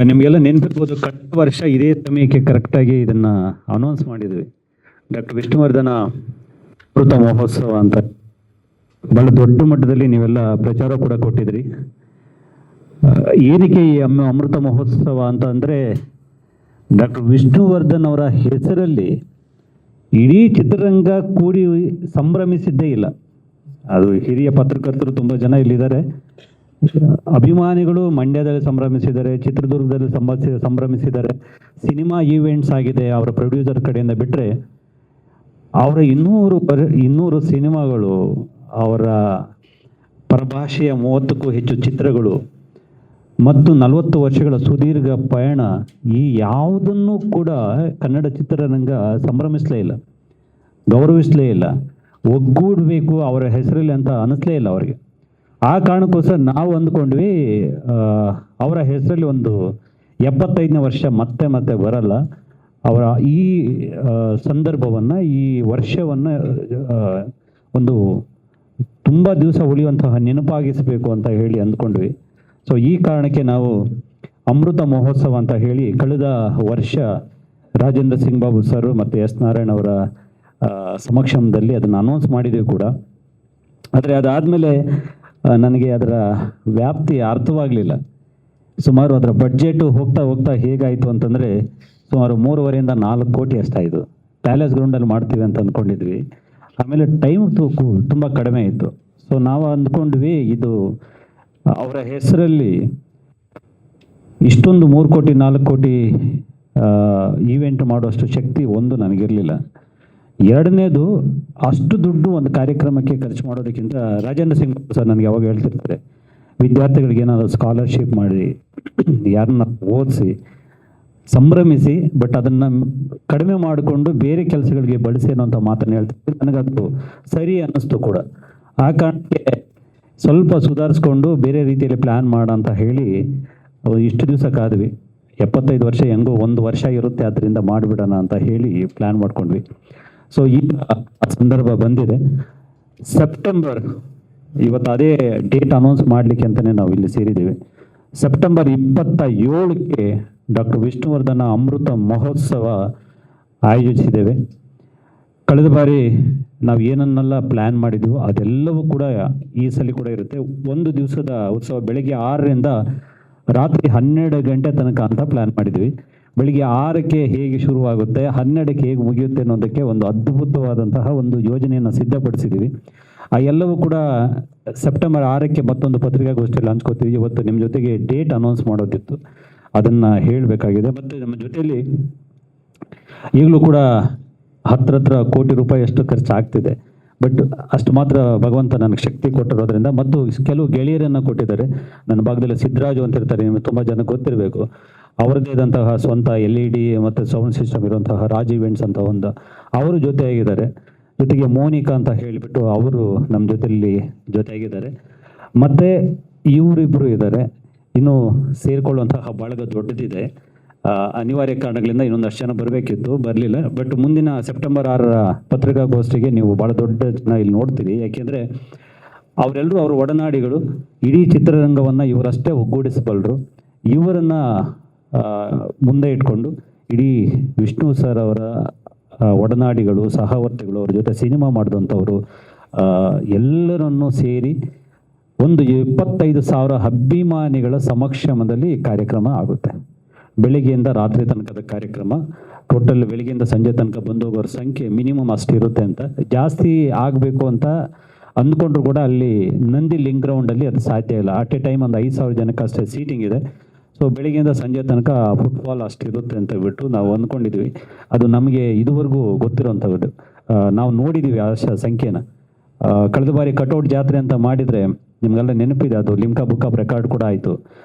ನಿಮಗೆಲ್ಲ ನೆನಪಿರ್ಬೋದು, ಕಳೆದ ವರ್ಷ ಇದೇ ಸಮಯಕ್ಕೆ ಕರೆಕ್ಟಾಗಿ ಇದನ್ನು ಅನೌನ್ಸ್ ಮಾಡಿದ್ವಿ. ಡಾಕ್ಟರ್ ವಿಷ್ಣುವರ್ಧನ ಅಮೃತ ಮಹೋತ್ಸವ ಅಂತ ಬಹಳ ದೊಡ್ಡ ಮಟ್ಟದಲ್ಲಿ ನೀವೆಲ್ಲ ಪ್ರಚಾರ ಕೂಡ ಕೊಟ್ಟಿದ್ರಿ. ಏನಕ್ಕೆ ಈ ಅಮೃತ ಮಹೋತ್ಸವ ಅಂತ ಅಂದರೆ, ಡಾಕ್ಟರ್ ವಿಷ್ಣುವರ್ಧನ್ ಅವರ ಹೆಸರಲ್ಲಿ ಇಡೀ ಚಿತ್ರರಂಗ ಕೂಡಿ ಸಂಭ್ರಮಿಸಿದ್ದೇ ಇಲ್ಲ. ಅದು ಹಿರಿಯ ಪತ್ರಕರ್ತರು ತುಂಬ ಜನ ಇಲ್ಲಿದ್ದಾರೆ, ಅಭಿಮಾನಿಗಳು ಮಂಡ್ಯದಲ್ಲಿ ಸಂಭ್ರಮಿಸಿದ್ದಾರೆ, ಚಿತ್ರದುರ್ಗದಲ್ಲಿ ಸಂಭ್ರಮಿಸಿದ್ದಾರೆ. ಸಿನಿಮಾ ಈವೆಂಟ್ಸ್ ಆಗಿದೆ ಅವರ ಪ್ರೊಡ್ಯೂಸರ್ ಕಡೆಯಿಂದ ಬಿಟ್ಟರೆ, ಅವರ 200 ಸಿನಿಮಾಗಳು, ಅವರ ಪರಭಾಷೆಯ 30ಕ್ಕೂ ಹೆಚ್ಚು ಚಿತ್ರಗಳು ಮತ್ತು 40 ವರ್ಷಗಳ ಸುದೀರ್ಘ ಪಯಣ, ಈ ಯಾವುದನ್ನು ಕೂಡ ಕನ್ನಡ ಚಿತ್ರರಂಗ ಸಂಭ್ರಮಿಸಲೇ ಇಲ್ಲ, ಗೌರವಿಸಲೇ ಇಲ್ಲ, ಒಗ್ಗೂಡಬೇಕು ಅವರ ಹೆಸರಲ್ಲಿ ಅಂತ ಅನ್ನಿಸ್ಲೇ ಇಲ್ಲ ಅವರಿಗೆ. ಆ ಕಾರಣಕ್ಕೋಸ್ಕರ ನಾವು ಅಂದ್ಕೊಂಡ್ವಿ, ಅವರ ಹೆಸರಲ್ಲಿ ಒಂದು 75ನೇ ವರ್ಷ ಮತ್ತೆ ಬರಲ್ಲ, ಅವರ ಈ ಸಂದರ್ಭವನ್ನು, ಈ ವರ್ಷವನ್ನು ಒಂದು ತುಂಬ ದಿವಸ ಉಳಿಯುವಂತಹ ನೆನಪಾಗಿಸಬೇಕು ಅಂತ ಹೇಳಿ ಅಂದ್ಕೊಂಡ್ವಿ. ಸೊ ಈ ಕಾರಣಕ್ಕೆ ನಾವು ಅಮೃತ ಮಹೋತ್ಸವ ಅಂತ ಹೇಳಿ ಕಳೆದ ವರ್ಷ ರಾಜೇಂದ್ರ ಸಿಂಗ್ ಬಾಬು ಸರ್ ಮತ್ತು ಎಸ್ ನಾರಾಯಣ್ ಅವರ ಸಮಕ್ಷಮದಲ್ಲಿ ಅದನ್ನು ಅನೌನ್ಸ್ ಮಾಡಿದ್ವಿ ಕೂಡ. ಆದರೆ ಅದಾದಮೇಲೆ ನನಗೆ ಅದರ ವ್ಯಾಪ್ತಿ ಅರ್ಥವಾಗಲಿಲ್ಲ. ಸುಮಾರು ಅದರ ಬಡ್ಜೆಟು ಹೋಗ್ತಾ ಹೇಗಾಯಿತು ಅಂತಂದರೆ, ಸುಮಾರು 3.5 ರಿಂದ 4 ಕೋಟಿ ಅಷ್ಟಾಯಿತು. ಪ್ಯಾಲೇಸ್ ಗ್ರೌಂಡಲ್ಲಿ ಮಾಡ್ತೀವಿ ಅಂತ ಅಂದ್ಕೊಂಡಿದ್ವಿ. ಆಮೇಲೆ ಟೈಮ್ ತುಂಬ ಕಡಿಮೆ ಇತ್ತು. ಸೊ ನಾವು ಅಂದ್ಕೊಂಡ್ವಿ, ಇದು ಅವರ ಹೆಸರಲ್ಲಿ ಇಷ್ಟೊಂದು 3 ಕೋಟಿ 4 ಕೋಟಿ ಈವೆಂಟ್ ಮಾಡುವಷ್ಟು ಶಕ್ತಿ ಒಂದು ನನಗಿರಲಿಲ್ಲ. ಎರಡನೇದು, ಅಷ್ಟು ದುಡ್ಡು ಒಂದು ಕಾರ್ಯಕ್ರಮಕ್ಕೆ ಖರ್ಚು ಮಾಡೋದಕ್ಕಿಂತ, ರಾಜೇಂದ್ರ ಸಿಂಗ್ ಸರ್ ನನಗೆ ಯಾವಾಗ ಹೇಳ್ತಿರ್ತಾರೆ, ವಿದ್ಯಾರ್ಥಿಗಳಿಗೆ ಏನಾದರೂ ಸ್ಕಾಲರ್ಶಿಪ್ ಮಾಡಿ, ಯಾರನ್ನ ಓದಿಸಿ ಸಂಭ್ರಮಿಸಿ, ಬಟ್ ಅದನ್ನು ಕಡಿಮೆ ಮಾಡಿಕೊಂಡು ಬೇರೆ ಕೆಲಸಗಳಿಗೆ ಬಳಸಿ ಅನ್ನೋಂಥ ಮಾತನ್ನು ಹೇಳ್ತಿರ್ತಾರೆ. ನನಗದು ಸರಿ ಅನ್ನಿಸ್ತು ಕೂಡ. ಆ ಕಾರಣಕ್ಕೆ ಸ್ವಲ್ಪ ಸುಧಾರಿಸ್ಕೊಂಡು ಬೇರೆ ರೀತಿಯಲ್ಲಿ ಪ್ಲ್ಯಾನ್ ಮಾಡ ಅಂತ ಹೇಳಿ ಇಷ್ಟು ದಿವಸ ಕಾದ್ವಿ. 75 ವರ್ಷ ಹೆಂಗೋ 1 ವರ್ಷ ಇರುತ್ತೆ, ಅದರಿಂದ ಮಾಡಿಬಿಡೋಣ ಅಂತ ಹೇಳಿ ಪ್ಲ್ಯಾನ್ ಮಾಡ್ಕೊಂಡ್ವಿ. ಸೊ ಈಗ ಆ ಸಂದರ್ಭ ಬಂದಿದೆ. ಸೆಪ್ಟೆಂಬರ್, ಇವತ್ತು ಅದೇ ಡೇಟ್ ಅನೌನ್ಸ್ ಮಾಡಲಿಕ್ಕೆ ಅಂತಲೇ ನಾವು ಇಲ್ಲಿ ಸೇರಿದ್ದೀವಿ. ಸೆಪ್ಟೆಂಬರ್ 27ಕ್ಕೆ ಡಾಕ್ಟರ್ ವಿಷ್ಣುವರ್ಧನ ಅಮೃತ ಮಹೋತ್ಸವ ಆಯೋಜಿಸಿದ್ದೇವೆ. ಕಳೆದ ಬಾರಿ ನಾವು ಏನನ್ನೆಲ್ಲ ಪ್ಲ್ಯಾನ್ ಮಾಡಿದ್ವು ಅದೆಲ್ಲವೂ ಕೂಡ ಈ ಸಲ ಕೂಡ ಇರುತ್ತೆ. 1 ದಿವಸದ ಉತ್ಸವ, ಬೆಳಗ್ಗೆ 6ರಿಂದ ರಾತ್ರಿ 12 ಗಂಟೆ ತನಕ ಅಂತ ಪ್ಲ್ಯಾನ್ ಮಾಡಿದ್ವಿ. ಬೆಳಿಗ್ಗೆ 6ಕ್ಕೆ ಹೇಗೆ ಶುರುವಾಗುತ್ತೆ, 12ಕ್ಕೆ ಹೇಗೆ ಮುಗಿಯುತ್ತೆ ಅನ್ನೋದಕ್ಕೆ ಒಂದು ಅದ್ಭುತವಾದಂತಹ ಒಂದು ಯೋಜನೆಯನ್ನು ಸಿದ್ಧಪಡಿಸಿದ್ದೀವಿ. ಆ ಎಲ್ಲವೂ ಕೂಡ ಸೆಪ್ಟೆಂಬರ್ 6ಕ್ಕೆ ಮತ್ತೊಂದು ಪತ್ರಿಕಾಗೋಷ್ಠಿಯಲ್ಲಿ ಹಂಚ್ಕೋತೀವಿ. ಇವತ್ತು ನಿಮ್ಮ ಜೊತೆಗೆ ಡೇಟ್ ಅನೌನ್ಸ್ ಮಾಡೋದಿತ್ತು, ಅದನ್ನು ಹೇಳಬೇಕಾಗಿದೆ. ಮತ್ತು ನಮ್ಮ ಜೊತೆಯಲ್ಲಿ ಈಗಲೂ ಕೂಡ ಹತ್ರ ಕೋಟಿ ರೂಪಾಯಿ ಅಷ್ಟು ಖರ್ಚಾಗ್ತಿದೆ. ಬಟ್ ಅಷ್ಟು ಮಾತ್ರ ಭಗವಂತ ನನಗೆ ಶಕ್ತಿ ಕೊಟ್ಟಿರೋದ್ರಿಂದ, ಮತ್ತು ಕೆಲವು ಗೆಳೆಯರನ್ನು ಕೊಟ್ಟಿದ್ದಾರೆ. ನನ್ನ ಭಾಗದಲ್ಲಿ ಸಿದ್ದರಾಜು ಅಂತ ಇರ್ತಾರೆ, ನಿಮಗೆ ತುಂಬ ಜನ ಗೊತ್ತಿರಬೇಕು. ಅವರದ್ದೇ ಆದಂತಹ ಸ್ವಂತ LED ಮತ್ತು ಸೌಂಡ್ ಸಿಸ್ಟಮ್ ಇರುವಂತಹ ರಾಜ್ ಇವೆಂಟ್ಸ್ ಅಂತ ಅವರು ಜೊತೆಯಾಗಿದ್ದಾರೆ. ಜೊತೆಗೆ ಮೋನಿಕಾ ಅಂತ ಹೇಳಿಬಿಟ್ಟು ಅವರು ನಮ್ಮ ಜೊತೆಯಾಗಿದ್ದಾರೆ. ಮತ್ತು ಇವರಿಬ್ಬರು ಇದ್ದಾರೆ. ಇನ್ನು ಸೇರಿಕೊಳ್ಳುವಂತಹ ಬಳಗ ದೊಡ್ಡದಿದೆ. ಅನಿವಾರ್ಯ ಕಾರಣಗಳಿಂದ ಇನ್ನೊಂದಷ್ಟು ಜನ ಬರಬೇಕಿತ್ತು, ಬರಲಿಲ್ಲ. ಬಟ್ ಮುಂದಿನ ಸೆಪ್ಟೆಂಬರ್ 6ರ ಪತ್ರಿಕಾಗೋಷ್ಠಿಗೆ ನೀವು ಭಾಳ ದೊಡ್ಡ ಜನ ಇಲ್ಲಿ ನೋಡ್ತೀರಿ. ಯಾಕೆಂದರೆ ಅವರೆಲ್ಲರೂ ಅವರ ಒಡನಾಡಿಗಳು. ಇಡೀ ಚಿತ್ರರಂಗವನ್ನು ಇವರಷ್ಟೇ ಒಗ್ಗೂಡಿಸಬಲ್ಲರು. ಇವರನ್ನು ಮುಂದೆ ಇಟ್ಕೊಂಡು ಇಡೀ ವಿಷ್ಣು ಸರ್ ಅವರ ಒಡನಾಡಿಗಳು, ಸಹವರ್ತಿಗಳು, ಅವ್ರ ಜೊತೆ ಸಿನಿಮಾ ಮಾಡಿದಂಥವರು ಎಲ್ಲರನ್ನೂ ಸೇರಿ ಒಂದು 25,000 ಅಭಿಮಾನಿಗಳ ಸಮಕ್ಷಮದಲ್ಲಿ ಕಾರ್ಯಕ್ರಮ ಆಗುತ್ತೆ. ಬೆಳಿಗ್ಗೆಯಿಂದ ರಾತ್ರಿ ತನಕದ ಕಾರ್ಯಕ್ರಮ. ಟೋಟಲ್ ಬೆಳಿಗ್ಗೆಯಿಂದ ಸಂಜೆ ತನಕ ಬಂದು ಹೋಗೋರ ಸಂಖ್ಯೆ ಮಿನಿಮಮ್ ಅಷ್ಟು ಇರುತ್ತೆ ಅಂತ. ಜಾಸ್ತಿ ಆಗಬೇಕು ಅಂತ ಅಂದ್ಕೊಂಡ್ರು ಕೂಡ ಅಲ್ಲಿ ನಂದಿ ಲಿಂಕ್ ಗ್ರೌಂಡಲ್ಲಿ ಅದು ಸಾಧ್ಯ ಇಲ್ಲ. ಅಟ್ ಎ ಟೈಮ್ ಒಂದು 5,000 ಜನಕ್ಕೆ ಅಷ್ಟೇ ಸೀಟಿಂಗ್ ಇದೆ. ಸೊ ಬೆಳಿಗ್ಗೆಯಿಂದ ಸಂಜೆ ತನಕ ಫುಟ್ಬಾಲ್ ಅಷ್ಟು ಇರುತ್ತೆ ಅಂತ ಬಿಟ್ಟು ನಾವು ಅಂದ್ಕೊಂಡಿದ್ವಿ. ಅದು ನಮಗೆ ಇದುವರೆಗೂ ಗೊತ್ತಿರೋವಂಥದ್ದು. ನಾವು ನೋಡಿದ್ದೀವಿ ಆ ಸಂಖ್ಯೆನ. ಕಳೆದ ಬಾರಿ ಕಟೌಟ್ ಜಾತ್ರೆ ಅಂತ ಮಾಡಿದರೆ ನಿಮಗೆಲ್ಲ ನೆನಪಿದೆ, ಅದು ಲಿಮ್ಕಾ ಬುಕ್ ಆಫ್ ರೆಕಾರ್ಡ್ ಕೂಡ ಆಯಿತು.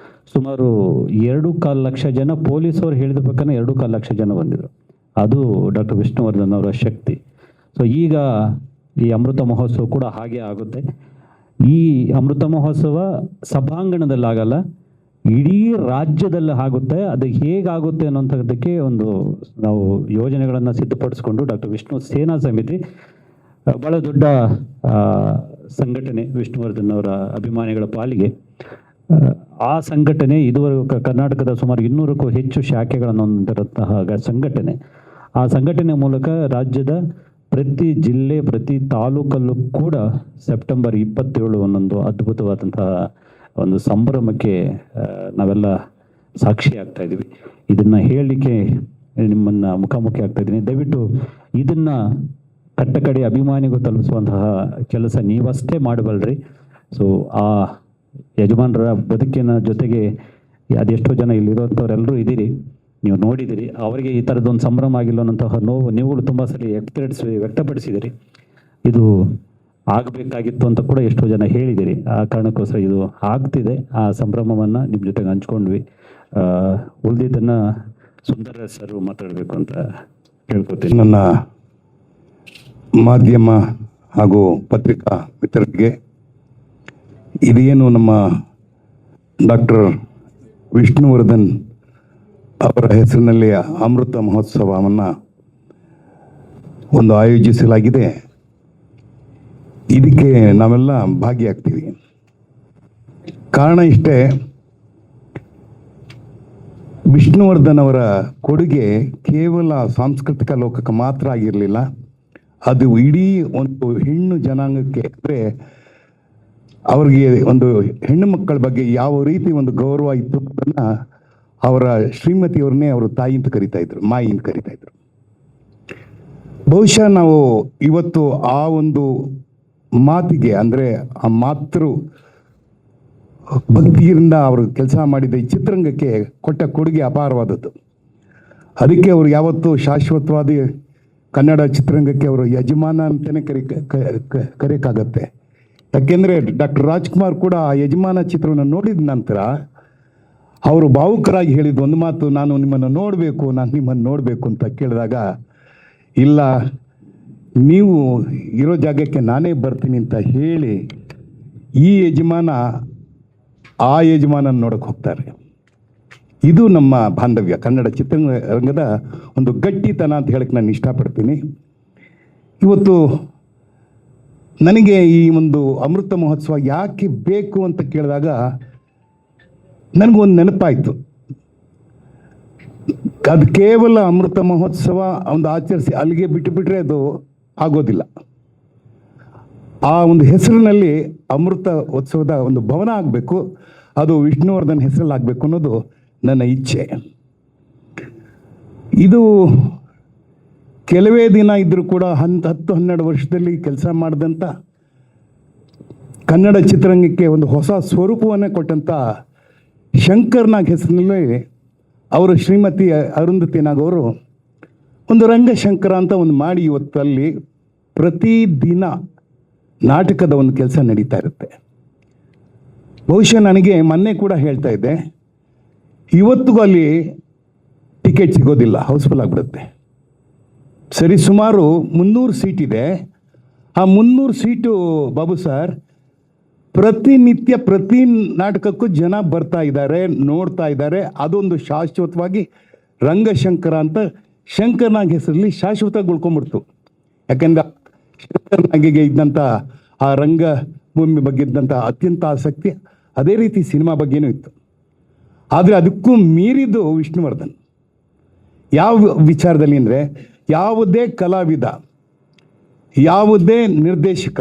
ಸುಮಾರು 2.25 ಲಕ್ಷ ಜನ, ಪೊಲೀಸವ್ರು ಹೇಳಿದ ಪ್ರಕಾರ 2.25 ಲಕ್ಷ ಜನ ಬಂದಿದ್ರು. ಅದು ಡಾಕ್ಟರ್ ವಿಷ್ಣುವರ್ಧನ್ ಅವರ ಶಕ್ತಿ. ಸೊ ಈಗ ಈ ಅಮೃತ ಮಹೋತ್ಸವ ಕೂಡ ಹಾಗೆ ಆಗುತ್ತೆ. ಈ ಅಮೃತ ಮಹೋತ್ಸವ ಸಭಾಂಗಣದಲ್ಲಾಗಲ್ಲ, ಇಡೀ ರಾಜ್ಯದಲ್ಲಿ ಆಗುತ್ತೆ. ಅದು ಹೇಗಾಗುತ್ತೆ ಅನ್ನೋಂಥದ್ದಕ್ಕೆ ಒಂದು ನಾವು ಯೋಜನೆಗಳನ್ನು ಸಿದ್ಧಪಡಿಸ್ಕೊಂಡು ಡಾಕ್ಟರ್ ವಿಷ್ಣು ಸೇನಾ ಸಮಿತಿ ಭಾಳ ದೊಡ್ಡ ಸಂಘಟನೆ ವಿಷ್ಣುವರ್ಧನ್ ಅವರ ಅಭಿಮಾನಿಗಳ ಪಾಲಿಗೆ ಆ ಸಂಘಟನೆ ಇದುವರೆಗೂ ಕರ್ನಾಟಕದ ಸುಮಾರು 200ಕ್ಕೂ ಹೆಚ್ಚು ಶಾಖೆಗಳನ್ನು ಹೊಂದಿರುವಂತಹ ಸಂಘಟನೆ. ಆ ಸಂಘಟನೆ ಮೂಲಕ ರಾಜ್ಯದ ಪ್ರತಿ ಜಿಲ್ಲೆ, ಪ್ರತಿ ತಾಲೂಕಲ್ಲೂ ಕೂಡ ಸೆಪ್ಟೆಂಬರ್ 27 ಒಂದೊಂದು ಅದ್ಭುತವಾದಂತಹ ಒಂದು ಸಂಭ್ರಮಕ್ಕೆ ನಾವೆಲ್ಲ ಸಾಕ್ಷಿ ಆಗ್ತಾ ಇದ್ದೀವಿ. ಇದನ್ನು ಹೇಳಲಿಕ್ಕೆ ನಿಮ್ಮನ್ನು ಮುಖಾಮುಖಿ ಆಗ್ತಾ ಇದ್ದೀನಿ. ದಯವಿಟ್ಟು ಇದನ್ನು ಕಟ್ಟಕಡೆ ಅಭಿಮಾನಿಗೂ ತಲುಪಿಸುವಂತಹ ಕೆಲಸ ನೀವಷ್ಟೇ ಮಾಡಬಲ್ರಿ. ಸೊ ಆ ಯಜಮಾನರ ಬದುಕಿನ ಜೊತೆಗೆ ಅದೆಷ್ಟೋ ಜನ ಇಲ್ಲಿರುವಂಥವ್ರೆಲ್ಲರೂ ಇದ್ದೀರಿ, ನೀವು ನೋಡಿದ್ದೀರಿ. ಅವರಿಗೆ ಈ ಥರದ್ದೊಂದು ಸಂಭ್ರಮ ಆಗಿಲ್ಲ ಅನ್ನೋಂತಹ ನೋವು ನೀವುಗಳು ತುಂಬ ಸಲ ವ್ಯಕ್ತಪಡಿಸಿದಿರಿ. ಇದು ಆಗಬೇಕಾಗಿತ್ತು ಅಂತ ಕೂಡ ಎಷ್ಟೋ ಜನ ಹೇಳಿದಿರಿ. ಆ ಕಾರಣಕ್ಕೋಸ್ಕರ ಇದು ಆಗ್ತಿದೆ. ಆ ಸಂಭ್ರಮವನ್ನು ನಿಮ್ಮ ಜೊತೆಗೆ ಹಂಚ್ಕೊಂಡ್ವಿ. ಉಳಿದಿದ್ದನ್ನು ಸುಂದರ ಸರ್ ಮಾತಾಡಬೇಕು ಅಂತ ಕೇಳ್ಕೊತೀನಿ. ನನ್ನ ಮಾಧ್ಯಮ ಹಾಗೂ ಪತ್ರಿಕಾ ಮಿತ್ರರಿಗೆ, ಇದೇನು ನಮ್ಮ ಡಾಕ್ಟರ್ ವಿಷ್ಣುವರ್ಧನ್ ಅವರ ಹೆಸರಿನಲ್ಲಿ ಅಮೃತ ಮಹೋತ್ಸವವನ್ನು ಒಂದು ಆಯೋಜಿಸಲಾಗಿದೆ. ಇದಕ್ಕೆ ನಾವೆಲ್ಲ ಭಾಗಿಯಾಗ್ತೀವಿ. ಕಾರಣ ಇಷ್ಟೇ, ವಿಷ್ಣುವರ್ಧನ್ ಅವರ ಕೊಡುಗೆ ಕೇವಲ ಸಾಂಸ್ಕೃತಿಕ ಲೋಕಕ್ಕೆ ಮಾತ್ರ ಆಗಿರಲಿಲ್ಲ, ಅದು ಇಡೀ ಒಂದು ಹೆಣ್ಣು ಜನಾಂಗಕ್ಕೆ, ಅಂದರೆ ಅವರಿಗೆ ಒಂದು ಹೆಣ್ಣು ಮಕ್ಕಳ ಬಗ್ಗೆ ಯಾವ ರೀತಿ ಒಂದು ಗೌರವ ಇತ್ತು ಅದನ್ನು ಅವರ ಶ್ರೀಮತಿಯವ್ರನ್ನೇ ಅವರು ತಾಯಿ ಅಂತ ಕರಿತಾ ಇದ್ರು, ಮಾಯಿ ಅಂತ ಕರಿತಾ ಇದ್ರು. ಬಹುಶಃ ನಾವು ಇವತ್ತು ಆ ಒಂದು ಮಾತಿಗೆ, ಅಂದರೆ ಆ ಮಾತೃ ಭಕ್ತಿಯಿಂದ ಅವರು ಕೆಲಸ ಮಾಡಿದ ಈ ಚಿತ್ರರಂಗಕ್ಕೆ ಕೊಟ್ಟ ಕೊಡುಗೆ ಅಪಾರವಾದದ್ದು. ಅದಕ್ಕೆ ಅವರು ಯಾವತ್ತೂ ಶಾಶ್ವತವಾದ ಕನ್ನಡ ಚಿತ್ರರಂಗಕ್ಕೆ ಅವರು ಯಜಮಾನ ಅಂತಲೇ ಕರೆಯೋಕ್ಕಾಗತ್ತೆ. ಯಾಕೆಂದರೆ ಡಾಕ್ಟರ್ ರಾಜ್ಕುಮಾರ್ ಕೂಡ ಆ ಯಜಮಾನ ಚಿತ್ರವನ್ನು ನೋಡಿದ ನಂತರ ಅವರು ಭಾವುಕರಾಗಿ ಹೇಳಿದ ಒಂದು ಮಾತು, ನಾನು ನಿಮ್ಮನ್ನು ನೋಡಬೇಕು ಅಂತ ಕೇಳಿದಾಗ, ಇಲ್ಲ ನೀವು ಇರೋ ಜಾಗಕ್ಕೆ ನಾನೇ ಬರ್ತೀನಿ ಅಂತ ಹೇಳಿ ಈ ಯಜಮಾನ ಆ ಯಜಮಾನನ ನೋಡಕ್ಕೆ ಹೋಗ್ತಾರೆ. ಇದು ನಮ್ಮ ಬಾಂಧವ್ಯ, ಕನ್ನಡ ಚಿತ್ರರಂಗದ ಒಂದು ಗಟ್ಟಿತನ ಅಂತ ಹೇಳಕ್ಕೆ ನಾನು ಇಷ್ಟಪಡ್ತೀನಿ. ಇವತ್ತು ನನಗೆ ಈ ಒಂದು ಅಮೃತ ಮಹೋತ್ಸವ ಯಾಕೆ ಬೇಕು ಅಂತ ಕೇಳಿದಾಗ ನನಗೊಂದು ನೆನಪಾಯಿತು. ಅದು ಕೇವಲ ಅಮೃತ ಮಹೋತ್ಸವ ಒಂದು ಆಚರಿಸಿ ಅಲ್ಲಿಗೆ ಬಿಟ್ಟುಬಿಟ್ರೆ ಅದು ಆಗೋದಿಲ್ಲ. ಆ ಒಂದು ಹೆಸರಿನಲ್ಲಿ ಅಮೃತ ಉತ್ಸವದ ಒಂದು ಭವನ ಆಗಬೇಕು, ಅದು ವಿಷ್ಣುವರ್ಧನ್ ಹೆಸರಲ್ಲಿ ಆಗಬೇಕು ಅನ್ನೋದು ನನ್ನ ಇಚ್ಛೆ. ಇದು ಕೆಲವೇ ದಿನ ಇದ್ದರೂ ಕೂಡ 10-12 ವರ್ಷದಲ್ಲಿ ಕೆಲಸ ಮಾಡಿದಂಥ ಕನ್ನಡ ಚಿತ್ರರಂಗಕ್ಕೆ ಒಂದು ಹೊಸ ಸ್ವರೂಪವನ್ನೇ ಕೊಟ್ಟಂಥ ಶಂಕರ್ ನಾಗ್ ಹೆಸರಿನಲ್ಲಿ ಅವರು ಶ್ರೀಮತಿ ಅರುಂಧತಿ ನಾಗ್ ಅವರು ಒಂದು ರಂಗಶಂಕರ ಅಂತ ಒಂದು ಮಾಡಿ ಇವತ್ತಲ್ಲಿ ಪ್ರತಿದಿನ ನಾಟಕದ ಒಂದು ಕೆಲಸ ನಡೀತಾ ಇರುತ್ತೆ. ಬಹುಶಃ ನನಗೆ ಮೊನ್ನೆ ಕೂಡ ಹೇಳ್ತಾ ಇದ್ದೆ, ಇವತ್ತಿಗೂ ಅಲ್ಲಿ ಟಿಕೆಟ್ ಸಿಗೋದಿಲ್ಲ, ಹೌಸ್ಫುಲ್ ಆಗಿಬಿಡುತ್ತೆ. ಸರಿ, ಸುಮಾರು 300 ಸೀಟ್ ಇದೆ. ಆ 300 ಸೀಟು ಬಾಬು ಸರ್, ಪ್ರತಿನಿತ್ಯ ಪ್ರತಿ ನಾಟಕಕ್ಕೂ ಜನ ಬರ್ತಾ ಇದ್ದಾರೆ, ನೋಡ್ತಾ ಇದ್ದಾರೆ. ಅದೊಂದು ಶಾಶ್ವತವಾಗಿ ರಂಗಶಂಕರ ಅಂತ ಶಂಕರ್ನಾಗ್ ಹೆಸರಲ್ಲಿ ಶಾಶ್ವತವಾಗಿ ಉಳ್ಕೊಂಡ್ಬಿಡ್ತು. ಯಾಕೆಂದ್ರೆ ಶಂಕರ್ನಾಗಿಗೆ ಇದ್ದಂಥ ಆ ರಂಗಭೂಮಿ ಬಗ್ಗೆ ಇದ್ದಂಥ ಅತ್ಯಂತ ಆಸಕ್ತಿ ಅದೇ ರೀತಿ ಸಿನಿಮಾ ಬಗ್ಗೆನೂ ಇತ್ತು. ಆದರೆ ಅದಕ್ಕೂ ಮೀರಿದ್ದು ವಿಷ್ಣುವರ್ಧನ್. ಯಾವ ವಿಚಾರದಲ್ಲಿ ಅಂದರೆ, ಯಾವುದೇ ಕಲಾವಿದ, ಯಾವುದೇ ನಿರ್ದೇಶಕ,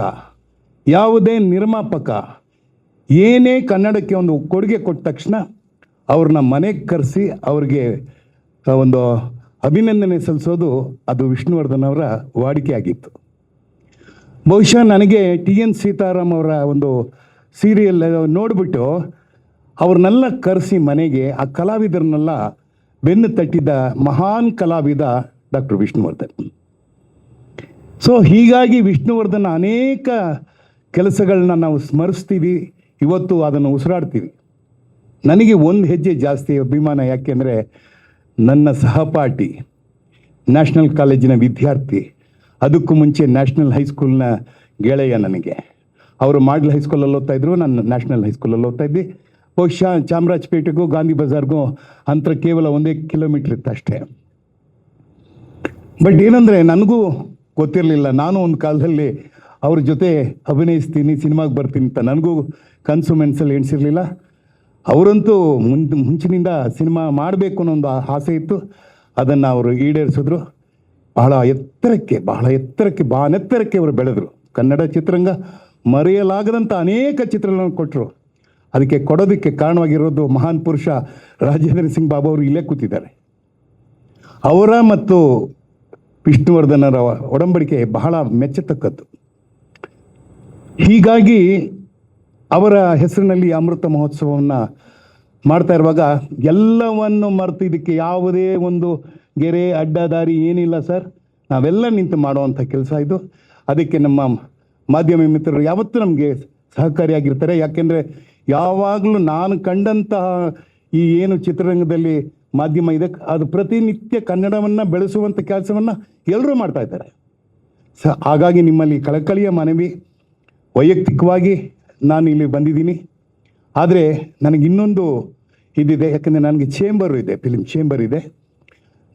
ಯಾವುದೇ ನಿರ್ಮಾಪಕ ಏನೇ ಕನ್ನಡಕ್ಕೆ ಒಂದು ಕೊಡುಗೆ ಕೊಟ್ಟ ತಕ್ಷಣ ಅವ್ರನ್ನ ಮನೆಗೆ ಕರೆಸಿ ಅವ್ರಿಗೆ ಒಂದು ಅಭಿನಂದನೆ ಸಲ್ಲಿಸೋದು ಅದು ವಿಷ್ಣುವರ್ಧನ್ ಅವರ ವಾಡಿಕೆ ಆಗಿತ್ತು. ಬಹುಶಃ ನನಗೆ TN ಸೀತಾರಾಮ್ ಅವರ ಒಂದು ಸೀರಿಯಲ್ ನೋಡಿಬಿಟ್ಟು ಅವ್ರನ್ನೆಲ್ಲ ಕರೆಸಿ ಮನೆಗೆ ಆ ಕಲಾವಿದರನ್ನೆಲ್ಲ ಬೆನ್ನು ತಟ್ಟಿದ ಮಹಾನ್ ಕಲಾವಿದ ಡಾಕ್ಟರ್ ವಿಷ್ಣುವರ್ಧನ್. ಸೊ ಹೀಗಾಗಿ ವಿಷ್ಣುವರ್ಧನ್ ಅನೇಕ ಕೆಲಸಗಳನ್ನ ನಾವು ಸ್ಮರಿಸ್ತೀವಿ, ಇವತ್ತು ಅದನ್ನು ಉಸಿರಾಡ್ತೀವಿ. ನನಗೆ ಒಂದು ಹೆಜ್ಜೆ ಜಾಸ್ತಿ ಅಭಿಮಾನ, ಯಾಕೆಂದರೆ ನನ್ನ ಸಹಪಾಠಿ, ನ್ಯಾಷನಲ್ ಕಾಲೇಜಿನ ವಿದ್ಯಾರ್ಥಿ, ಅದಕ್ಕೂ ಮುಂಚೆ ನ್ಯಾಷನಲ್ ಹೈಸ್ಕೂಲ್ನ ಗೆಳೆಯ ನನಗೆ. ಅವರು ಮಾಡಲ್ ಹೈಸ್ಕೂಲಲ್ಲಿ ಓದ್ತಾಯಿದ್ರು, ನಾನು ನ್ಯಾಷನಲ್ ಹೈಸ್ಕೂಲಲ್ಲಿ ಓದ್ತಾಯಿದ್ದೆ. ಬಹುಶಃ ಚಾಮರಾಜಪೇಟೆಗೂ ಗಾಂಧಿ ಬಜಾರ್ಗೂ ಅಂತರ ಕೇವಲ 1 ಕಿಲೋಮೀಟ್ರ್ ಇತ್ತು ಅಷ್ಟೇ. ಬಟ್ ಏನಂದರೆ ನನಗೂ ಗೊತ್ತಿರಲಿಲ್ಲ, ನಾನು ಒಂದು ಕಾಲದಲ್ಲಿ ಅವ್ರ ಜೊತೆ ಅಭಿನಯಿಸ್ತೀನಿ, ಸಿನಿಮಾಗೆ ಬರ್ತೀನಿ ಅಂತ ನನಗೂ ಕನಸು ಮೆಣಸಲ್ಲಿ ಎಣಿಸಿರಲಿಲ್ಲ. ಅವರಂತೂ ಮುಂಚಿನಿಂದ ಸಿನಿಮಾ ಮಾಡಬೇಕು ಅನ್ನೋ ಒಂದು ಆಸೆ ಇತ್ತು. ಅದನ್ನು ಅವರು ಈಡೇರಿಸಿದ್ರು. ಬಹಳ ಎತ್ತರಕ್ಕೆ ಬಾನೆತ್ತರಕ್ಕೆ ಅವರು ಬೆಳೆದರು. ಕನ್ನಡ ಚಿತ್ರರಂಗ ಮರೆಯಲಾಗದಂಥ ಅನೇಕ ಚಿತ್ರಗಳನ್ನು ಕೊಟ್ಟರು. ಅದಕ್ಕೆ ಕೊಡೋದಕ್ಕೆ ಕಾರಣವಾಗಿರೋದು ಮಹಾನ್ ಪುರುಷ ರಾಜೇಂದ್ರ ಸಿಂಗ್ ಬಾಬು ಅವರು ಇಲ್ಲೇ ಕೂತಿದ್ದಾರೆ. ಅವರ ಮತ್ತು ವಿಷ್ಣುವರ್ಧನರ ಒಡಂಬಡಿಕೆ ಬಹಳ ಮೆಚ್ಚತಕ್ಕದ್ದು. ಹೀಗಾಗಿ ಅವರ ಹೆಸರಿನಲ್ಲಿ ಅಮೃತ ಮಹೋತ್ಸವವನ್ನು ಮಾಡ್ತಾ ಇರುವಾಗ ಎಲ್ಲವನ್ನು ಮರೆತು, ಇದಕ್ಕೆ ಯಾವುದೇ ಒಂದು ಗೆರೆ ಅಡ್ಡದಾರಿ ಏನಿಲ್ಲ ಸರ್, ನಾವೆಲ್ಲ ನಿಂತು ಮಾಡುವಂಥ ಕೆಲಸ ಇದು. ಅದಕ್ಕೆ ನಮ್ಮ ಮಾಧ್ಯಮ ಮಿತ್ರರು ಯಾವತ್ತೂ ನಮಗೆ ಸಹಕಾರಿಯಾಗಿರ್ತಾರೆ. ಯಾಕೆಂದರೆ ಯಾವಾಗಲೂ ನಾನು ಕಂಡಂತಹ ಈ ಏನು ಚಿತ್ರರಂಗದಲ್ಲಿ ಮಾಧ್ಯಮ ಇದೆ, ಅದು ಪ್ರತಿನಿತ್ಯ ಕನ್ನಡವನ್ನು ಬೆಳೆಸುವಂಥ ಕೆಲಸವನ್ನು ಎಲ್ಲರೂ ಮಾಡ್ತಾ ಇದ್ದಾರೆ. ಹಾಗಾಗಿ ನಿಮ್ಮಲ್ಲಿ ಕಳಕಳಿಯ ಮನವಿ. ವೈಯಕ್ತಿಕವಾಗಿ ನಾನು ಇಲ್ಲಿ ಬಂದಿದ್ದೀನಿ. ಆದರೆ ನನಗೆ ಇನ್ನೊಂದು ಇದಿದೆ. ಯಾಕೆಂದರೆ ನನಗೆ ಚೇಂಬರು ಇದೆ, ಫಿಲಿಮ್ ಚೇಂಬರ್ ಇದೆ.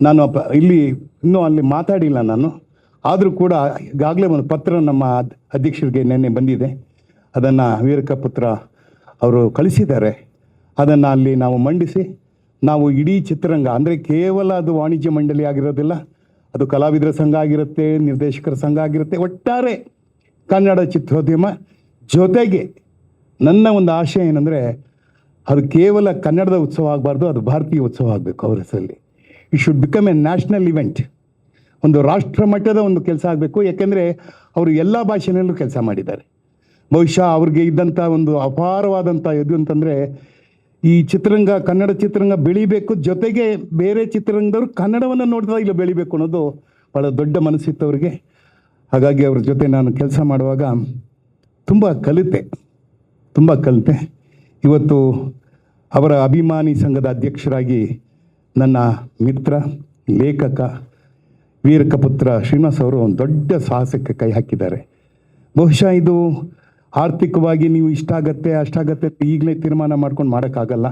ನಾನು ಇಲ್ಲಿ ಇನ್ನೂ ಅಲ್ಲಿ ಮಾತಾಡಿಲ್ಲ ನಾನು. ಆದರೂ ಕೂಡ ಈಗಾಗಲೇ ಒಂದು ಪತ್ರ ನಮ್ಮ ಅಧ್ಯಕ್ಷರಿಗೆ ನೆನ್ನೆ ಬಂದಿದೆ. ಅದನ್ನು ವೀರಕಪುತ್ರ ಅವರು ಕಳಿಸಿದ್ದಾರೆ. ಅದನ್ನು ಅಲ್ಲಿ ನಾವು ಮಂಡಿಸಿ, ನಾವು ಇಡೀ ಚಿತ್ರರಂಗ ಅಂದರೆ ಕೇವಲ ಅದು ವಾಣಿಜ್ಯ ಮಂಡಳಿ ಆಗಿರೋದಿಲ್ಲ, ಅದು ಕಲಾವಿದರ ಸಂಘ ಆಗಿರುತ್ತೆ, ನಿರ್ದೇಶಕರ ಸಂಘ ಆಗಿರುತ್ತೆ, ಒಟ್ಟಾರೆ ಕನ್ನಡ ಚಿತ್ರೋದ್ಯಮ ಜೊತೆಗೆ ನನ್ನ ಒಂದು ಆಶಯ ಏನಂದರೆ, ಅದು ಕೇವಲ ಕನ್ನಡದ ಉತ್ಸವ ಆಗಬಾರ್ದು, ಅದು ಭಾರತೀಯ ಉತ್ಸವ ಆಗಬೇಕು ಅವರ ಹೆಸರಲ್ಲಿ. It should become A national event. ಒಂದು ರಾಷ್ಟ್ರ ಮಟ್ಟದ ಒಂದು ಕೆಲಸ ಆಗಬೇಕು. ಯಾಕೆಂದರೆ ಅವರು ಎಲ್ಲ ಭಾಷೆಯಲ್ಲೂ ಕೆಲಸ ಮಾಡಿದ್ದಾರೆ. ಬಹುಶಃ ಅವ್ರಿಗೆ ಇದ್ದಂಥ ಒಂದು ಅಪಾರವಾದಂಥ ಇದು ಅಂತಂದರೆ, ಈ ಚಿತ್ರರಂಗ, ಕನ್ನಡ ಚಿತ್ರರಂಗ ಬೆಳಿಬೇಕು, ಜೊತೆಗೆ ಬೇರೆ ಚಿತ್ರರಂಗದವರು ಕನ್ನಡವನ್ನು ನೋಡ್ತಾ ಇಲ್ಲಿ ಬೆಳಿಬೇಕು ಅನ್ನೋದು ಭಾಳ ದೊಡ್ಡ ಮನಸ್ಸಿತ್ತು ಅವರಿಗೆ. ಹಾಗಾಗಿ ಅವ್ರ ಜೊತೆ ನಾನು ಕೆಲಸ ಮಾಡುವಾಗ ತುಂಬ ಕಲಿತೆ. ಇವತ್ತು ಅವರ ಅಭಿಮಾನಿ ಸಂಘದ ಅಧ್ಯಕ್ಷರಾಗಿ ನನ್ನ ಮಿತ್ರ, ಲೇಖಕ ವೀರಕಪುತ್ರ ಶ್ರೀನಿವಾಸ್ ಅವರು ಒಂದು ದೊಡ್ಡ ಸಾಹಸಕ್ಕೆ ಕೈ ಹಾಕಿದ್ದಾರೆ. ಬಹುಶಃ ಇದು ಆರ್ಥಿಕವಾಗಿ ನೀವು ಇಷ್ಟಾಗತ್ತೆ ಅಷ್ಟಾಗತ್ತೆ ಈಗಲೇ ತೀರ್ಮಾನ ಮಾಡ್ಕೊಂಡು ಮಾಡೋಕ್ಕಾಗಲ್ಲ.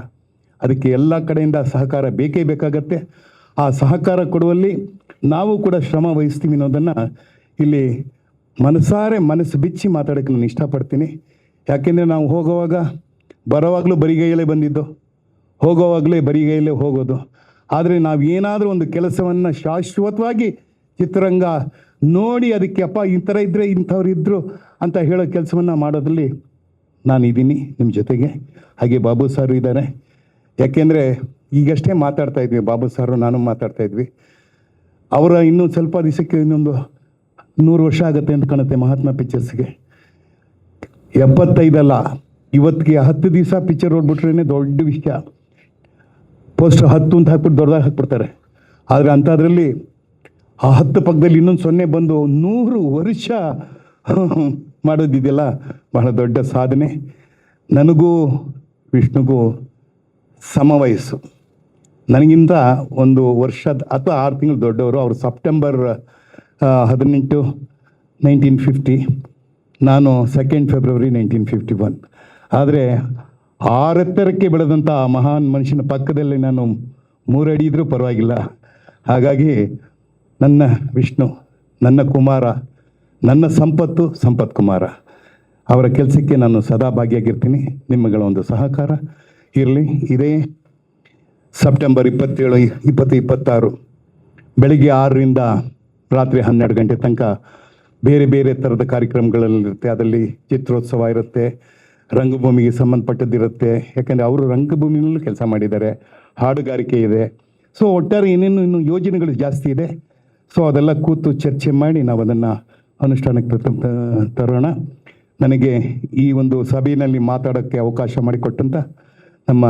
ಅದಕ್ಕೆ ಎಲ್ಲ ಕಡೆಯಿಂದ ಸಹಕಾರ ಬೇಕೇ ಬೇಕಾಗತ್ತೆ. ಆ ಸಹಕಾರ ಕೊಡುವಲ್ಲಿ ನಾವು ಕೂಡ ಶ್ರಮ ವಹಿಸ್ತೀವಿ ಅನ್ನೋದನ್ನು ಇಲ್ಲಿ ಮನಸ್ಸು ಬಿಚ್ಚಿ ಮಾತಾಡೋಕ್ಕೆ ನಾನು ಇಷ್ಟಪಡ್ತೀನಿ. ಯಾಕೆಂದರೆ ನಾವು ಬರೋವಾಗಲೂ ಬರಿಗೈಯಲ್ಲೇ ಬಂದಿದ್ದು, ಹೋಗೋವಾಗಲೇ ಬರಿಗೈಯಲ್ಲೇ ಹೋಗೋದು. ಆದರೆ ನಾವು ಏನಾದರೂ ಒಂದು ಕೆಲಸವನ್ನು ಶಾಶ್ವತವಾಗಿ ಚಿತ್ರರಂಗ ನೋಡಿ ಅದಕ್ಕೆ ಅಪ್ಪ ಈ ಥರ ಇದ್ದರೆ ಇಂಥವ್ರು ಇದ್ದರು ಅಂತ ಹೇಳೋ ಕೆಲಸವನ್ನು ಮಾಡೋದ್ರಲ್ಲಿ ನಾನಿದ್ದೀನಿ ನಿಮ್ಮ ಜೊತೆಗೆ. ಹಾಗೆ ಬಾಬು ಸಾರು ಇದ್ದಾರೆ. ಯಾಕೆಂದರೆ ಈಗಷ್ಟೇ ಮಾತಾಡ್ತಾ ಇದ್ವಿ, ಬಾಬು ಸಾರು ನಾನು ಮಾತಾಡ್ತಾ ಇದ್ವಿ. ಅವರ ಇನ್ನೂ ಸ್ವಲ್ಪ ದಿವಸಕ್ಕೆ ಇನ್ನೊಂದು 100 ವರ್ಷ ಆಗುತ್ತೆ ಅಂತ ಕಾಣುತ್ತೆ ಮಹಾತ್ಮ ಪಿಕ್ಚರ್ಸ್ಗೆ. 75 ಇವತ್ತಿಗೆ 10 ದಿವಸ ಪಿಕ್ಚರ್ ನೋಡ್ಬಿಟ್ರೇ ದೊಡ್ಡ ವಿಷಯ. ಪೋಸ್ಟರ್ 10 ಅಂತ ಹಾಕ್ಬಿಟ್ಟು ದೊಡ್ಡದಾಗಿ ಹಾಕ್ಬಿಡ್ತಾರೆ. ಆದರೆ ಅಂಥದ್ರಲ್ಲಿ ಆ 10 ಪಕ್ಕದಲ್ಲಿ ಇನ್ನೊಂದು 0 ಬಂದು 100 ವರ್ಷ ಮಾಡೋದಿದೆಯಲ್ಲ, ಬಹಳ ದೊಡ್ಡ ಸಾಧನೆ. ನನಗೂ ವಿಷ್ಣುಗೂ ಸಮವಯಸ್ಸು, ನನಗಿಂತ 1 ವರ್ಷದ ಅಥವಾ 6 ತಿಂಗಳು ದೊಡ್ಡವರು. ಅವರು ಸೆಪ್ಟೆಂಬರ್ 18, 1950, ನಾನು 2 ಫೆಬ್ರವರಿ 1951. ಆದರೆ 6 ಎತ್ತರಕ್ಕೆ ಬೆಳೆದಂಥ ಆ ಮಹಾನ್ ಮನುಷ್ಯನ ಪಕ್ಕದಲ್ಲಿ ನಾನು 3 ಅಡಿ ಇದ್ರೂ ಪರವಾಗಿಲ್ಲ. ಹಾಗಾಗಿ ನನ್ನ ವಿಷ್ಣು, ನನ್ನ ಕುಮಾರ, ನನ್ನ ಸಂಪತ್ ಕುಮಾರ ಅವರ ಕೆಲಸಕ್ಕೆ ನಾನು ಸದಾ ಭಾಗಿಯಾಗಿರ್ತೀನಿ. ನಿಮ್ಮಗಳ ಒಂದು ಸಹಕಾರ ಇರಲಿ. ಇದೇ ಸೆಪ್ಟೆಂಬರ್ 27, 20, 26 ಬೆಳಿಗ್ಗೆ 6ರಿಂದ ರಾತ್ರಿ 12 ಗಂಟೆ ತನಕ ಬೇರೆ ಬೇರೆ ಥರದ ಕಾರ್ಯಕ್ರಮಗಳಲ್ಲಿರುತ್ತೆ. ಅದರಲ್ಲಿ ಚಿತ್ರೋತ್ಸವ ಇರುತ್ತೆ, ರಂಗಭೂಮಿಗೆ ಸಂಬಂಧಪಟ್ಟದ್ದಿರುತ್ತೆ. ಯಾಕೆಂದರೆ ಅವರು ರಂಗಭೂಮಿನಲ್ಲೂ ಕೆಲಸ ಮಾಡಿದ್ದಾರೆ, ಹಾಡುಗಾರಿಕೆ ಇದೆ. ಸೊ ಒಟ್ಟಾರೆ ಏನೇನು ಇನ್ನೂ ಯೋಜನೆಗಳು ಜಾಸ್ತಿ ಇದೆ. ಸೊ ಅದೆಲ್ಲ ಕೂತು ಚರ್ಚೆ ಮಾಡಿ ನಾವು ಅದನ್ನು ಅನುಷ್ಠಾನಕ್ಕೆ ತರೋಣ. ನನಗೆ ಈ ಒಂದು ಸಭೆಯಲ್ಲಿ ಮಾತಾಡೋಕ್ಕೆ ಅವಕಾಶ ಮಾಡಿಕೊಟ್ಟಂಥ ನಮ್ಮ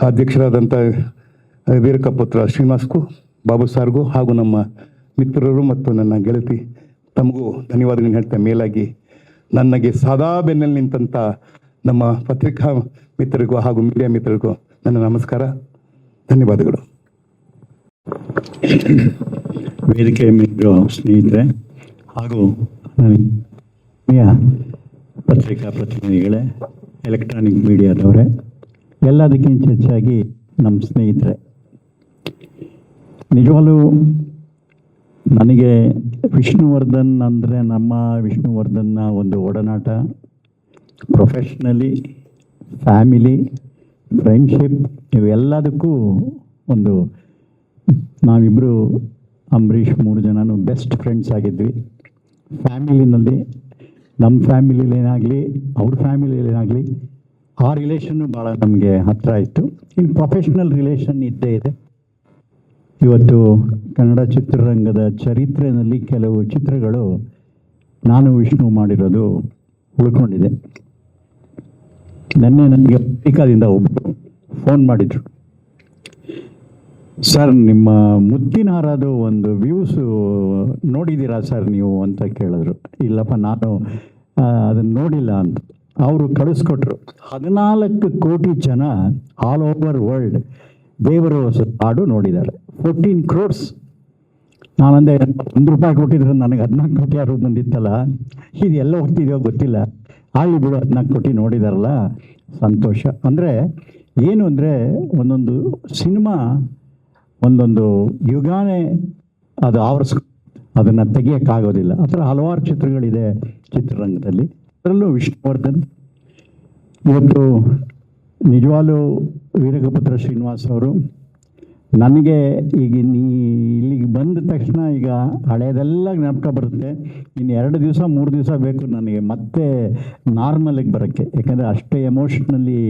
ಅಧ್ಯಕ್ಷರಾದಂಥ ವೀರಕಪುತ್ರ ಶ್ರೀನಿವಾಸ್ಗೂ, ಬಾಬು ಸಾರ್ಗೂ, ಹಾಗೂ ನಮ್ಮ ಮಿತ್ರರು ಮತ್ತು ನನ್ನ ಗೆಳತಿ ತಮಗೂ ಧನ್ಯವಾದಗಳನ್ನು ಹೇಳ್ತಾ, ಮೇಲಾಗಿ ನನಗೆ ಸದಾ ಬೆನ್ನಲ್ಲಿ ನಿಂತಂಥ ನಮ್ಮ ಪತ್ರಿಕಾ ಮಿತ್ರರಿಗೂ ಹಾಗೂ ಮೀಡಿಯಾ ಮಿತ್ರರಿಗೂ ನನ್ನ ನಮಸ್ಕಾರ, ಧನ್ಯವಾದಗಳು. ವೇದಿಕೆ ಮೇಲಿರೋ ಸ್ನೇಹಿತರೆ ಹಾಗೂ ನನ್ನ ಪತ್ರಿಕಾ ಪ್ರತಿನಿಧಿಗಳೇ, ಎಲೆಕ್ಟ್ರಾನಿಕ್ ಮೀಡಿಯಾದವರೇ, ಎಲ್ಲದಕ್ಕಿಂತ ಹೆಚ್ಚಾಗಿ ನಮ್ಮ ಸ್ನೇಹಿತರೆ, ನಿಜವಾಗ್ಲೂ ನನಗೆ ವಿಷ್ಣುವರ್ಧನ್ ಅಂದರೆ ನಮ್ಮ ವಿಷ್ಣುವರ್ಧನ್ನ ಒಂದು ಒಡನಾಟ, ಪ್ರೊಫೆಷ್ನಲಿ, ಫ್ಯಾಮಿಲಿ, ಫ್ರೆಂಡ್ಶಿಪ್ ಇವೆಲ್ಲದಕ್ಕೂ ಒಂದು ನಾವಿಬ್ಬರು ಅಂಬರೀಷ್ 3 ಜನನು ಬೆಸ್ಟ್ ಫ್ರೆಂಡ್ಸ್ ಆಗಿದ್ವಿ. ಫ್ಯಾಮಿಲಿನಲ್ಲಿ ನಮ್ಮ ಫ್ಯಾಮಿಲಿಲೇನಾಗಲಿ ಅವ್ರ ಫ್ಯಾಮಿಲಿಲೇನಾಗಲಿ ಆ ರಿಲೇಷನ್ನು ಭಾಳ ನಮಗೆ ಹತ್ತಿರ ಇತ್ತು. ಇನ್ನು ಪ್ರೊಫೆಷ್ನಲ್ ರಿಲೇಷನ್ ಇದ್ದೇ ಇದೆ. ಇವತ್ತು ಕನ್ನಡ ಚಿತ್ರರಂಗದ ಚರಿತ್ರೆಯಲ್ಲಿ ಕೆಲವು ಚಿತ್ರಗಳು ನಾನು ವಿಷ್ಣು ಮಾಡಿರೋದು ಉಳ್ಕೊಂಡಿದೆ. ನಿನ್ನೆ ನನಗೆ ಅಮೆರಿಕಾದಿಂದ ಒಬ್ಬರು ಫೋನ್ ಮಾಡಿದರು, ಸರ್ ನಿಮ್ಮ ಮುತ್ತಿನ ಹಾರದು ಒಂದು ವ್ಯೂಸು ನೋಡಿದ್ದೀರಾ ಸರ್ ನೀವು ಅಂತ ಕೇಳಿದ್ರು. ಇಲ್ಲಪ್ಪ ನಾನು ಅದನ್ನು ನೋಡಿಲ್ಲ ಅಂತ. ಅವರು ಕಳಿಸ್ಕೊಟ್ರು. 14 ಕೋಟಿ ಜನ ಆಲ್ ಓವರ್ ವರ್ಲ್ಡ್ ದೇವರು ಹಾಡು ನೋಡಿದ್ದಾರೆ. 14 crores. ನಾನಂದೆ ₹1 ಕೊಟ್ಟಿದ್ರೆ ನನಗೆ 14 ಕೋಟಿ ಯಾರು ಬಂದಿತ್ತಲ್ಲ, ಇದು ಎಲ್ಲ ಹೋಗ್ತಿದೆಯೋ ಗೊತ್ತಿಲ್ಲ. ಆಗಲಿ ಬಿಡು, 14 ಕೋಟಿ ನೋಡಿದಾರಲ್ಲ, ಸಂತೋಷ. ಅಂದರೆ ಏನು ಅಂದರೆ ಒಂದೊಂದು ಸಿನಿಮಾ ಒಂದೊಂದು ಯುಗಾನೇ ಅದು ಅದನ್ನು ತೆಗಿಯೋಕ್ಕಾಗೋದಿಲ್ಲ. ಆ ಥರ ಹಲವಾರು ಚಿತ್ರಗಳಿದೆ ಚಿತ್ರರಂಗದಲ್ಲಿ. ಅದರಲ್ಲೂ ವಿಷ್ಣುವರ್ಧನ್ ಇವತ್ತು ನಿಜವಾಗ್ಲೂ ವೀರಕಪುತ್ರ ಶ್ರೀನಿವಾಸ್ ಅವರು ನನಗೆ ಈಗ ಇಲ್ಲಿಗೆ ಬಂದ ತಕ್ಷಣ ಈಗ ಹಳೆಯದೆಲ್ಲ ಜ್ಞಾಪಕ ಬರುತ್ತೆ. ಇನ್ನು 2 ದಿವಸ 3 ದಿವಸ ಬೇಕು ನನಗೆ ಮತ್ತೆ ನಾರ್ಮಲಿಗೆ ಬರೋಕ್ಕೆ. ಯಾಕೆಂದರೆ ಅಷ್ಟೇ ಎಮೋಷ್ನಲಿ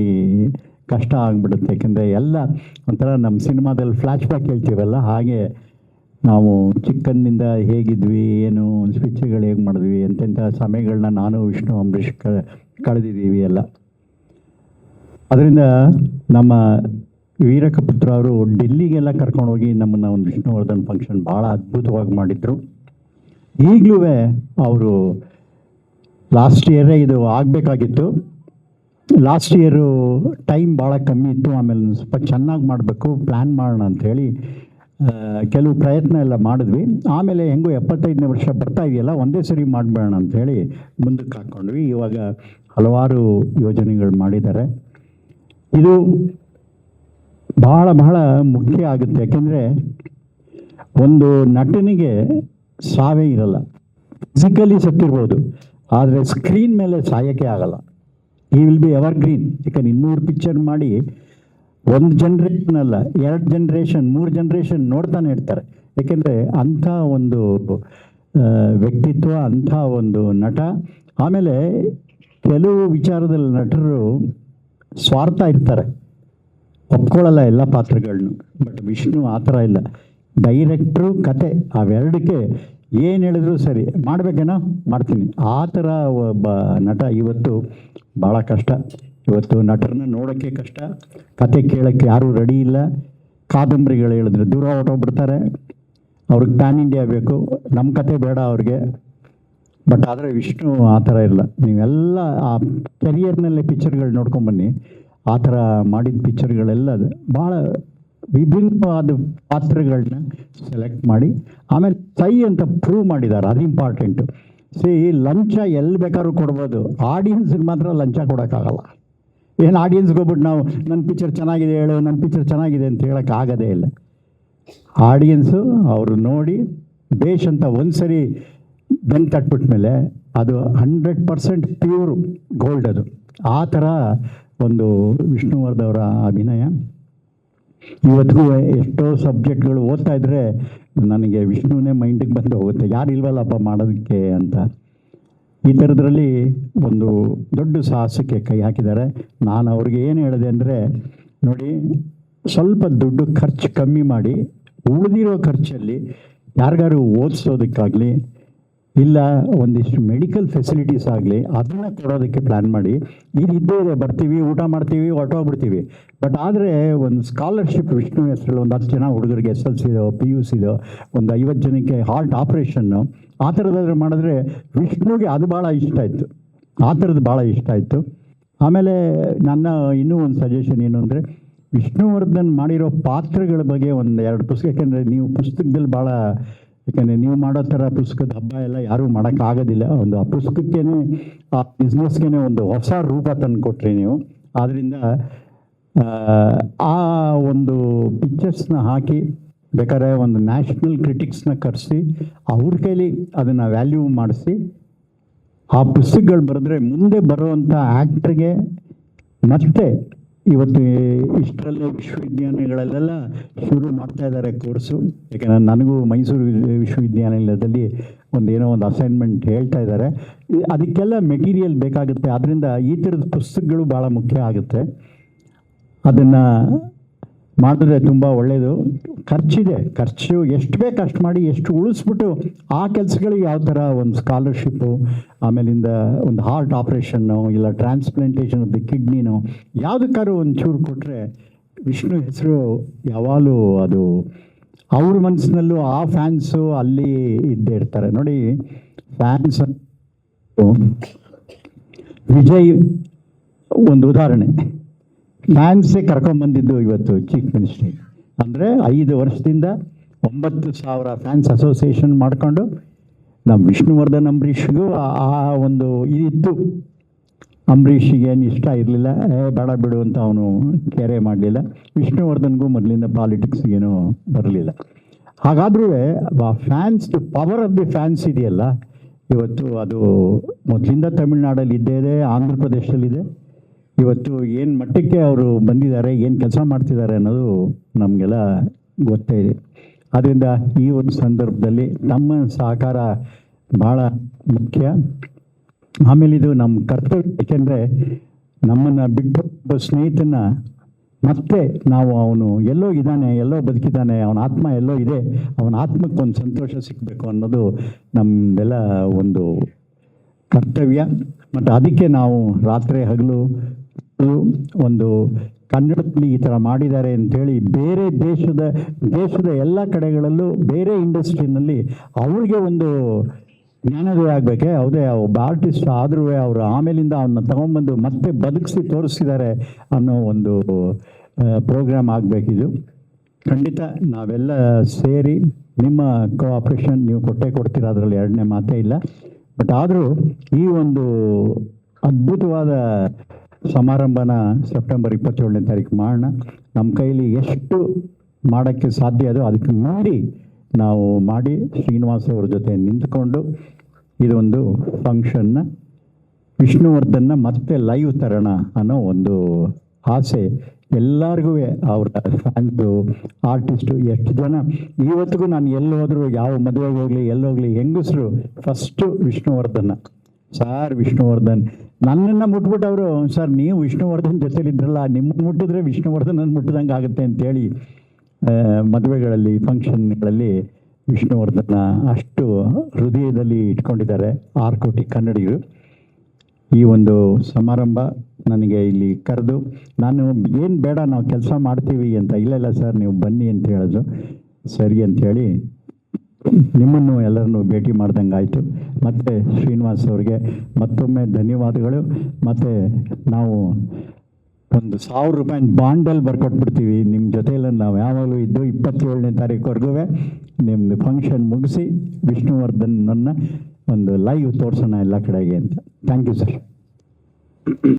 ಕಷ್ಟ ಆಗಿಬಿಡುತ್ತೆ. ಯಾಕೆಂದರೆ ಎಲ್ಲ ಒಂಥರ ನಮ್ಮ ಸಿನಿಮಾದಲ್ಲಿ ಫ್ಲ್ಯಾಶ್ ಬ್ಯಾಕ್ ಹೇಳ್ತೀವಲ್ಲ, ಹಾಗೆ ನಾವು ಚಿಕ್ಕಂದಿನಿಂದ ಹೇಗಿದ್ವಿ, ಏನು ಸ್ಪಿಚ್ಗಳು ಹೇಗೆ ಮಾಡಿದ್ವಿ, ಎಂತೆಂಥ ಸಮಯಗಳನ್ನ ನಾನು ವಿಷ್ಣು ಅಂಬರೀಷ್ ಕಳೆದಿದ್ದೀವಿ ಎಲ್ಲ. ಅದರಿಂದ ನಮ್ಮ ವೀರಕಪುತ್ರ ಅವರು ಡೆಲ್ಲಿಗೆಲ್ಲ ಕರ್ಕೊಂಡೋಗಿ ನಮ್ಮನ್ನು ಒಂದು ವಿಷ್ಣುವರ್ಧನ್ ಫಂಕ್ಷನ್ ಭಾಳ ಅದ್ಭುತವಾಗಿ ಮಾಡಿದರು. ಈಗಲೂ ಅವರು ಲಾಸ್ಟ್ ಇಯರೇ ಇದು ಆಗಬೇಕಾಗಿತ್ತು. ಲಾಸ್ಟ್ ಇಯರು ಟೈಮ್ ಭಾಳ ಕಮ್ಮಿ ಇತ್ತು. ಆಮೇಲೆ ಸ್ವಲ್ಪ ಚೆನ್ನಾಗಿ ಮಾಡಬೇಕು, ಪ್ಲ್ಯಾನ್ ಮಾಡೋಣ ಅಂಥೇಳಿ ಕೆಲವು ಪ್ರಯತ್ನ ಎಲ್ಲ ಮಾಡಿದ್ವಿ. ಆಮೇಲೆ ಹೆಂಗೋ 75ನೇ ವರ್ಷ ಬರ್ತಾ ಇದೆಯಲ್ಲ, ಒಂದೇ ಸರಿ ಮಾಡಬೇಡ ಅಂಥೇಳಿ ಮುಂದಕ್ಕೆ ಹಾಕ್ಕೊಂಡ್ವಿ. ಇವಾಗ ಹಲವಾರು ಯೋಜನೆಗಳು ಮಾಡಿದ್ದಾರೆ. ಇದು ಬಹಳ ಬಹಳ ಮುಖ್ಯ ಆಗುತ್ತೆ. ಯಾಕೆಂದರೆ ಒಂದು ನಟನಿಗೆ ಸಾವೇ ಇರಲ್ಲ. ಫಿಸಿಕಲಿ ಸತ್ತಿರ್ಬೋದು, ಆದರೆ ಸ್ಕ್ರೀನ್ ಮೇಲೆ ಸಾಯೋಕ್ಕೆ ಆಗಲ್ಲ. ಈ ವಿಲ್ ಬಿ ಎವರ್ ಗ್ರೀನ್. ಯಾಕಂದ್ರೆ 200 ಪಿಕ್ಚರ್ ಮಾಡಿ 1 ಜನ್ರೇಷನ್ ಅಲ್ಲ, 2 ಜನ್ರೇಷನ್ 3 ಜನ್ರೇಷನ್ ನೋಡ್ತಾನೆ ಇರ್ತಾರೆ. ಏಕೆಂದರೆ ಅಂಥ ಒಂದು ವ್ಯಕ್ತಿತ್ವ, ಅಂಥ ಒಂದು ನಟ. ಆಮೇಲೆ ಕೆಲವು ವಿಚಾರದಲ್ಲಿ ನಟರು ಸ್ವಾರ್ಥ ಇರ್ತಾರೆ, ಒಪ್ಕೊಳ್ಳಲ್ಲ ಎಲ್ಲ ಪಾತ್ರಗಳನ್ನೂ. ಬಟ್ ವಿಷ್ಣು ಆ ಥರ ಇಲ್ಲ. ಡೈರೆಕ್ಟ್ರು, ಕತೆ ಅವೆರಡಕ್ಕೆ ಏನು ಹೇಳಿದ್ರು ಸರಿ, ಮಾಡಬೇಕೇನೋ ಮಾಡ್ತೀನಿ, ಆ ಥರ ಒಬ್ಬ ನಟ. ಇವತ್ತು ಭಾಳ ಕಷ್ಟ. ಇವತ್ತು ನಟರನ್ನ ನೋಡೋಕ್ಕೆ ಕಷ್ಟ, ಕತೆ ಕೇಳೋಕ್ಕೆ ಯಾರೂ ರೆಡಿ ಇಲ್ಲ. ಕಾದಂಬರಿಗಳು ಹೇಳಿದ್ರೆ ದೂರ ಹೊರಟೋಗ್ಬಿಡ್ತಾರೆ. ಅವ್ರಿಗೆ ಪ್ಯಾನ್ ಇಂಡಿಯಾ ಬೇಕು, ನಮ್ಮ ಕತೆ ಬೇಡ ಅವ್ರಿಗೆ. ಬಟ್ ಆದರೆ ವಿಷ್ಣು ಆ ಥರ ಇಲ್ಲ. ನೀವೆಲ್ಲ ಆ ಕೆರಿಯರ್ನಲ್ಲೇ ಪಿಕ್ಚರ್ಗಳು ನೋಡ್ಕೊಂಬನ್ನಿ, ಆ ಥರ ಮಾಡಿದ ಪಿಕ್ಚರ್ಗಳೆಲ್ಲ ಭಾಳ ವಿಭಿನ್ನವಾದ ಪಾತ್ರಗಳನ್ನ ಸೆಲೆಕ್ಟ್ ಮಾಡಿ ಆಮೇಲೆ ಸೈ ಅಂತ ಪ್ರೂವ್ ಮಾಡಿದ್ದಾರೆ. ಅದು ಇಂಪಾರ್ಟೆಂಟು. ಲಂಚ ಎಲ್ಲಿ ಬೇಕಾದ್ರೂ ಕೊಡ್ಬೋದು, ಆಡಿಯನ್ಸ್ಗೆ ಮಾತ್ರ ಲಂಚ ಕೊಡೋಕ್ಕಾಗಲ್ಲ. ಏನು ಆಡಿಯನ್ಸ್ಗೆ ಹೋಗ್ಬಿಟ್ಟು ನಾವು ನನ್ನ ಪಿಕ್ಚರ್ ಚೆನ್ನಾಗಿದೆ ಹೇಳು, ನನ್ನ ಪಿಕ್ಚರ್ ಚೆನ್ನಾಗಿದೆ ಅಂತ ಹೇಳೋಕ್ಕಾಗೋದೇ ಇಲ್ಲ. ಆಡಿಯನ್ಸು ಅವರು ನೋಡಿ ಬೇಷ್ ಅಂತ ಒಂದು ಸರಿ ಬೆನ್ನು ತಟ್ಬಿಟ್ಮೇಲೆ ಅದು 100% ಪ್ಯೂರ್ ಗೋಲ್ಡ್. ಅದು ಆ ಥರ ಒಂದು ವಿಷ್ಣುವರ್ಧನ್ ಅವರ ಅಭಿನಯ. ಇವತ್ತಿಗೂ ಎಷ್ಟೋ ಸಬ್ಜೆಕ್ಟ್ಗಳು ಓದ್ತಾ ಇದ್ದರೆ ನನಗೆ ವಿಷ್ಣುವೇ ಮೈಂಡಿಗೆ ಬಂದು ಹೋಗುತ್ತೆ, ಯಾರು ಇಲ್ವಲ್ಲಪ್ಪ ಮಾಡೋದಕ್ಕೆ ಅಂತ. ಈ ಥರದ್ರಲ್ಲಿ ಒಂದು ದೊಡ್ಡ ಸಾಹಸಕ್ಕೆ ಕೈ ಹಾಕಿದ್ದಾರೆ. ನಾನು ಅವ್ರಿಗೆ ಏನು ಹೇಳಿದೆ ಅಂದರೆ, ನೋಡಿ ಸ್ವಲ್ಪ ದುಡ್ಡು ಖರ್ಚು ಕಮ್ಮಿ ಮಾಡಿ ಉಳಿದಿರೋ ಖರ್ಚಲ್ಲಿ ಯಾರಿಗಾರು ಓದಿಸೋದಕ್ಕಾಗಲಿ ಇಲ್ಲ ಒಂದಿಷ್ಟು ಮೆಡಿಕಲ್ ಫೆಸಿಲಿಟೀಸ್ ಆಗಲಿ ಅದನ್ನು ಕೊಡೋದಕ್ಕೆ ಪ್ಲ್ಯಾನ್ ಮಾಡಿ. ಇದು ಇದ್ದೇ ಇದೆ, ಬರ್ತೀವಿ, ಊಟ ಮಾಡ್ತೀವಿ, ಹೊರಟೋಗ್ಬಿಡ್ತೀವಿ. ಬಟ್ ಆದರೆ ಒಂದು ಸ್ಕಾಲರ್ಶಿಪ್ ವಿಷ್ಣು ಹೆಸರಲ್ಲಿ ಒಂದು 10 ಜನ ಹುಡುಗರಿಗೆ SLCದೋ PUCದೋ ಒಂದು 50 ಜನಕ್ಕೆ ಹಾರ್ಟ್ ಆಪ್ರೇಷನ್ನು ಆ ಥರದಾದ್ರೆ ಮಾಡಿದ್ರೆ ವಿಷ್ಣುಗೆ ಅದು ಭಾಳ ಇಷ್ಟ ಆಯಿತು. ಆ ಥರದ್ದು ಭಾಳ ಇಷ್ಟ ಆಯಿತು. ಆಮೇಲೆ ನನ್ನ ಇನ್ನೂ ಒಂದು ಸಜೆಷನ್ ಏನು ಅಂದರೆ, ವಿಷ್ಣುವರ್ಧನ್ ಮಾಡಿರೋ ಪಾತ್ರಗಳ ಬಗ್ಗೆ ಒಂದು 2 ಪುಸ್ತಕ. ಯಾಕೆಂದರೆ ನೀವು ಪುಸ್ತಕದಲ್ಲಿ ಭಾಳ, ಯಾಕೆಂದರೆ ನೀವು ಮಾಡೋ ಥರ ಪುಸ್ತಕದ ಹಬ್ಬ ಎಲ್ಲ ಯಾರೂ ಮಾಡೋಕ್ಕಾಗೋದಿಲ್ಲ. ಒಂದು ಆ ಪುಸ್ತಕಕ್ಕೇ, ಆ ಬಿಸ್ನೆಸ್ಗೆ ಒಂದು ಹೊಸ ರೂಪ ತಂದು ಕೊಟ್ರಿ ನೀವು. ಆದ್ದರಿಂದ ಆ ಒಂದು ಪಿಕ್ಚರ್ಸ್ನ ಹಾಕಿ ಬೇಕಾದ್ರೆ ಒಂದು ನ್ಯಾಷನಲ್ ಕ್ರಿಟಿಕ್ಸ್ನ ಕರೆಸಿ ಅವ್ರ ಕೈಲಿ ಅದನ್ನು ವ್ಯಾಲ್ಯೂ ಮಾಡಿಸಿ ಆ ಪುಸ್ತಕಗಳು ಬರೆದ್ರೆ ಮುಂದೆ ಬರುವಂಥ ಆ್ಯಕ್ಟ್ರಿಗೆ ಮತ್ತೆ ಇವತ್ತು ಇಷ್ಟರಲ್ಲೇ ವಿಶ್ವವಿದ್ಯಾಲಯಗಳಲ್ಲೆಲ್ಲ ಶುರು ಮಾಡ್ತಾ ಇದ್ದಾರೆ ಕೋರ್ಸು. ಯಾಕಂದರೆ ನನಗೂ ಮೈಸೂರು ವಿಶ್ವವಿದ್ಯಾನಿಲಯದಲ್ಲಿ ಏನೋ ಒಂದು ಅಸೈನ್ಮೆಂಟ್ ಹೇಳ್ತಾ ಇದ್ದಾರೆ. ಅದಕ್ಕೆಲ್ಲ ಮೆಟೀರಿಯಲ್ ಬೇಕಾಗುತ್ತೆ. ಆದ್ದರಿಂದ ಈ ಥರದ ಪುಸ್ತಕಗಳು ಭಾಳ ಮುಖ್ಯ ಆಗುತ್ತೆ. ಅದನ್ನು ಮಾಡಿದ್ರೆ ತುಂಬ ಒಳ್ಳೆಯದು. ಖರ್ಚು ಎಷ್ಟು ಬೇಕು ಅಷ್ಟು ಮಾಡಿ, ಎಷ್ಟು ಉಳಿಸ್ಬಿಟ್ಟು ಆ ಕೆಲಸಗಳಿಗೆ ಯಾವ ಥರ ಒಂದು ಸ್ಕಾಲರ್ಶಿಪ್ಪು, ಆಮೇಲಿಂದ ಒಂದು ಹಾರ್ಟ್ ಆಪ್ರೇಷನ್ನು ಇಲ್ಲ ಟ್ರಾನ್ಸ್ಪ್ಲಾಂಟೇಷನ್ ಆಫ್ ದಿ ಕಿಡ್ನಿನೋ ಯಾವುದಕ್ಕಾದ್ರೂ ಒಂಚೂರು ಕೊಟ್ಟರೆ ವಿಷ್ಣು ಹೆಸರು ಯಾವಾಗಲೂ ಅದು ಅವ್ರ ಮನಸ್ಸಿನಲ್ಲೂ ಆ ಫ್ಯಾನ್ಸು ಅಲ್ಲಿ ಇದ್ದೇ ಇರ್ತಾರೆ. ನೋಡಿ, ಫ್ಯಾನ್ಸ್ ವಿಜಯ್ ಒಂದು ಉದಾಹರಣೆ. ಫ್ಯಾನ್ಸೇ ಕರ್ಕೊಂಬಂದಿದ್ದು ಇವತ್ತು ಚೀಫ್ ಮಿನಿಸ್ಟರ್. ಅಂದರೆ 5 ವರ್ಷದಿಂದ 9,000 ಫ್ಯಾನ್ಸ್ ಅಸೋಸಿಯೇಷನ್ ಮಾಡಿಕೊಂಡು ನಮ್ಮ ವಿಷ್ಣುವರ್ಧನ್ ಅಂಬರೀಷ್ಗೂ ಆ ಒಂದು ಇದಿತ್ತು. ಅಂಬರೀಷಿಗೆ ಏನು ಇಷ್ಟ ಇರಲಿಲ್ಲ, ಬೇಡ ಬಿಡು ಅಂತ ಅವನು ಕೇರೆ ಮಾಡಲಿಲ್ಲ. ವಿಷ್ಣುವರ್ಧನ್ಗೂ ಮೊದಲಿಂದ ಪಾಲಿಟಿಕ್ಸ್ಗೇನು ಬರಲಿಲ್ಲ. ಹಾಗಾದ್ರೂ fans power of the fans ಇದೆಯಲ್ಲ, ಇವತ್ತು ಅದು ಮೊದಲಿಂದ ತಮಿಳ್ನಾಡಲ್ಲಿ ಇದ್ದೇ ಇದೆ, ಆಂಧ್ರ ಪ್ರದೇಶದಲ್ಲಿದೆ. ಇವತ್ತು ಏನು ಮಟ್ಟಕ್ಕೆ ಅವರು ಬಂದಿದ್ದಾರೆ, ಏನು ಕೆಲಸ ಮಾಡ್ತಿದ್ದಾರೆ ಅನ್ನೋದು ನಮಗೆಲ್ಲ ಗೊತ್ತೇ ಇದೆ. ಆದ್ದರಿಂದ ಈ ಒಂದು ಸಂದರ್ಭದಲ್ಲಿ ನಮ್ಮ ಸಹಕಾರ ಭಾಳ ಮುಖ್ಯ. ಆಮೇಲೆ ಇದು ನಮ್ಮ ಕರ್ತವ್ಯ. ಏಕೆಂದರೆ ನಮ್ಮನ್ನು ಬಿಟ್ಟು ಒಬ್ಬ ಸ್ನೇಹಿತನ ಮತ್ತೆ ನಾವು ಅವನು ಎಲ್ಲೋ ಇದ್ದಾನೆ, ಎಲ್ಲೋ ಬದುಕಿದ್ದಾನೆ, ಅವನ ಆತ್ಮ ಎಲ್ಲೋ ಇದೆ, ಅವನ ಆತ್ಮಕ್ಕೆ ಒಂದು ಸಂತೋಷ ಸಿಗಬೇಕು ಅನ್ನೋದು ನಮ್ಮೆಲ್ಲ ಒಂದು ಕರ್ತವ್ಯ. ಮತ್ತು ಅದಕ್ಕೆ ನಾವು ರಾತ್ರಿ ಹಗಲು ಒಂದು ಕನ್ನಡದಲ್ಲಿ ಈ ಥರ ಮಾಡಿದ್ದಾರೆ ಅಂಥೇಳಿ ಬೇರೆ ದೇಶದ ಎಲ್ಲ ಕಡೆಗಳಲ್ಲೂ ಬೇರೆ ಇಂಡಸ್ಟ್ರಿನಲ್ಲಿ ಅವ್ರಿಗೆ ಒಂದು ಜ್ಞಾನೋದಯ ಆಗಬೇಕೆ. ಹೌದೇ, ಒಬ್ಬ ಆರ್ಟಿಸ್ಟ್ ಆದ್ರೂ ಅವರು ಆಮೇಲಿಂದ ಅವನ್ನ ತಗೊಂಡ್ಬಂದು ಮತ್ತೆ ಬದುಕಿಸಿ ತೋರಿಸಿದ್ದಾರೆ ಅನ್ನೋ ಒಂದು ಪ್ರೋಗ್ರಾಮ್ ಆಗಬೇಕಿದು. ಖಂಡಿತ ನಾವೆಲ್ಲ ಸೇರಿ ನಿಮ್ಮ ಕೋಆಪ್ರೇಷನ್ ನೀವು ಕೊಡ್ತೀರ, ಅದರಲ್ಲಿ ಎರಡನೇ ಮಾತೇ ಇಲ್ಲ. ಬಟ್ ಆದರೂ ಈ ಒಂದು ಅದ್ಭುತವಾದ ಸಮಾರಂಭನ ಸೆಪ್ಟೆಂಬರ್ 27ನೇ ತಾರೀಕು ಮಾಡೋಣ. ನಮ್ಮ ಕೈಲಿ ಎಷ್ಟು ಮಾಡೋಕ್ಕೆ ಸಾಧ್ಯ ಅದೋ ಅದಕ್ಕೆ ನಾವು ಮಾಡಿ ಶ್ರೀನಿವಾಸ್ ಅವ್ರ ಜೊತೆ ನಿಂತ್ಕೊಂಡು ಇದೊಂದು ಫಂಕ್ಷನ್ನ ವಿಷ್ಣುವರ್ಧನ್ನ ಮತ್ತೆ ಲೈವ್ ತರೋಣ ಅನ್ನೋ ಒಂದು ಆಸೆ ಎಲ್ಲರಿಗೂ. ಅವರ ಫ್ಯಾನ್ಸು, ಆರ್ಟಿಸ್ಟು ಎಷ್ಟು ಜನ ಇವತ್ತಿಗೂ ನಾನು ಎಲ್ಲೋದ್ರೂ, ಯಾವ ಮದುವೆಗೆ ಹೋಗಲಿ ಎಲ್ಲೋಗಲಿ, ಹೆಂಗಸರು ಫಸ್ಟು ವಿಷ್ಣುವರ್ಧನ್ನ, ಸಾರ್ ವಿಷ್ಣುವರ್ಧನ್. ನನ್ನನ್ನು ಮುಟ್ಬಿಟ್ಟವರು, ಸರ್ ನೀವು ವಿಷ್ಣುವರ್ಧನ್ ಜೊತೆಲಿದ್ರಲ್ಲ, ನಿಮ್ಮನ್ನು ಮುಟ್ಟಿದ್ರೆ ವಿಷ್ಣುವರ್ಧನ್ ಮುಟ್ಟಿದಂಗೆ ಆಗುತ್ತೆ ಅಂತೇಳಿ ಮದುವೆಗಳಲ್ಲಿ ಫಂಕ್ಷನ್ಗಳಲ್ಲಿ ವಿಷ್ಣುವರ್ಧನ ಅಷ್ಟು ಹೃದಯದಲ್ಲಿ ಇಟ್ಕೊಂಡಿದ್ದಾರೆ 6 ಕೋಟಿ ಕನ್ನಡಿಗರು. ಈ ಒಂದು ಸಮಾರಂಭ ನನಗೆ ಇಲ್ಲಿ ಕರೆದು, ನಾನು ಏನು ಬೇಡ ನಾವು ಕೆಲಸ ಮಾಡ್ತೀವಿ ಅಂತ, ಇಲ್ಲ ಸರ್ ನೀವು ಬನ್ನಿ ಅಂತ ಹೇಳಿದ್ರು. ಸರಿ ಅಂಥೇಳಿ ನಿಮ್ಮನ್ನು ಎಲ್ಲರನ್ನೂ ಭೇಟಿ ಮಾಡ್ದಂಗೆ ಆಯಿತು. ಮತ್ತು ಶ್ರೀನಿವಾಸ್ ಅವ್ರಿಗೆ ಮತ್ತೊಮ್ಮೆ ಧನ್ಯವಾದಗಳು. ಮತ್ತು ನಾವು ಒಂದು 1,000 ರೂಪಾಯಿ ಬಾಂಡಲ್ಲಿ ಬರ್ಕೊಟ್ಬಿಡ್ತೀವಿ ನಿಮ್ಮ ಜೊತೆಯಲ್ಲಿ. ನಾವು ಯಾವಾಗಲೂ ಇದ್ದು 27ನೇ ತಾರೀಕುವರೆಗೂ ನಿಮ್ಮದು ಫಂಕ್ಷನ್ ಮುಗಿಸಿ ವಿಷ್ಣುವರ್ಧನನ್ನು ಒಂದು ಲೈವ್ ತೋರಿಸೋಣ ಎಲ್ಲ ಕಡೆಗೆ ಅಂತ. Thank you sir.